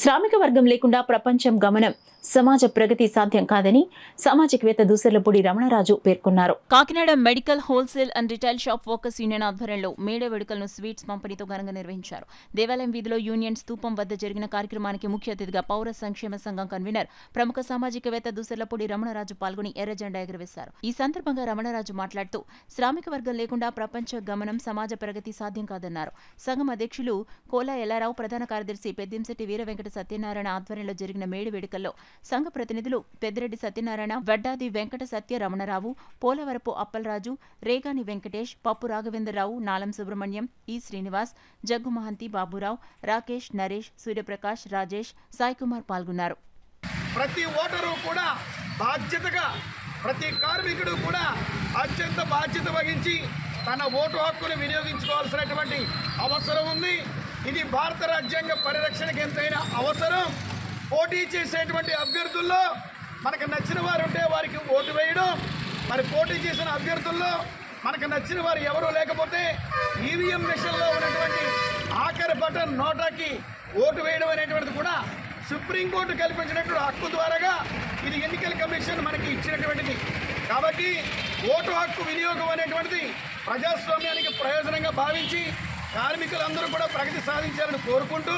శ్రామిక వర్గం లేకుండా ప్రపంచం గమనం సమాజ ప్రగతి సాధ్యం కాదని సామాజికవేత్త దూసర్లపూడి రమణరాజు పేర్కొన్నారు. Kakinada medical wholesale and retail shop workers union ఆధ్వర్యంలో మేడే వేడుకలను స్వీట్స్ పంపిణీతో ఘనంగా నిర్వహించారు. దేవాలయం వీధిలో యూనియన్ స్తూపం వద్ద జరిగిన కార్యక్రమానికి ముఖ్య అతిథిగా పౌర సంక్షేమ సంఘం కన్వీనర్ ప్రముఖ సామాజికవేత్త దూసర్లపూడి రమణరాజు పాల్గొని ఎర్ర జెండా ఎగురవేశారు. ఈ సందర్భంగా రమణరాజు మాట్లాడుతూ శ్రామిక వర్గం లేకుండా ప్రపంచ గమనం సమాజ ప్రగతి సాధ్యం కాదన్నారు. సంఘం అధ్యక్షులు కోలా ఎల్లారావు, ప్రధాన కార్యదర్శి పెద్దింశెట్టి వీర వెంకట సత్యనారాయణ ఆధ్వర్యంలో జరిగిన మేడే వేడుకల్లో సంఘ ప్రతినిధులు పెద్దిరెడ్డి సత్యనారాయణ, వడ్డాది వెంకట సత్య రమణరావు, పోలవరపు అప్పలరాజు, రేగాని వెంకటేష్, పప్పు రాఘవేంద్రరావు, నాలం సుబ్రహ్మణ్యం, ఈ శ్రీనివాస్, జగ్గు మహంతి, బాబురావు, రాకేష్, నరేష్, సూర్యప్రకాష్, రాజేష్, సాయి కుమార్ పాల్గొన్నారు. ప్రతి ఓటరు కూడా బాధ్యతగా, ప్రతి కార్మికుడు కూడా అత్యంత బాధ్యత వహించి తన ఓటు హక్కును వినియోగించుకోవాల్సినటువంటి అవసరం ఉంది. ఇది భారత రాజ్యాంగ పరిరక్షణకు ఎంతైనా అవసరం. పోటీ చేసేటువంటి అభ్యర్థుల్లో మనకు నచ్చిన వారు ఉంటే వారికి ఓటు వేయడం, మరి పోటీ చేసిన అభ్యర్థుల్లో మనకు నచ్చిన వారు ఎవరూ లేకపోతే ఈవీఎం మిషన్లో ఉన్నటువంటి ఆఖరి బటన్ నోటాకి ఓటు వేయడం అనేటువంటిది కూడా సుప్రీంకోర్టు కల్పించినటువంటి హక్కు ద్వారాగా ఇది ఎన్నికల కమిషన్ మనకి ఇచ్చినటువంటిది. కాబట్టి ఓటు హక్కు వినియోగం అనేటువంటిది ప్రజాస్వామ్యానికి ప్రయోజనంగా భావించి కార్మికులందరూ కూడా ప్రగతి సాధించాలని కోరుకుంటూ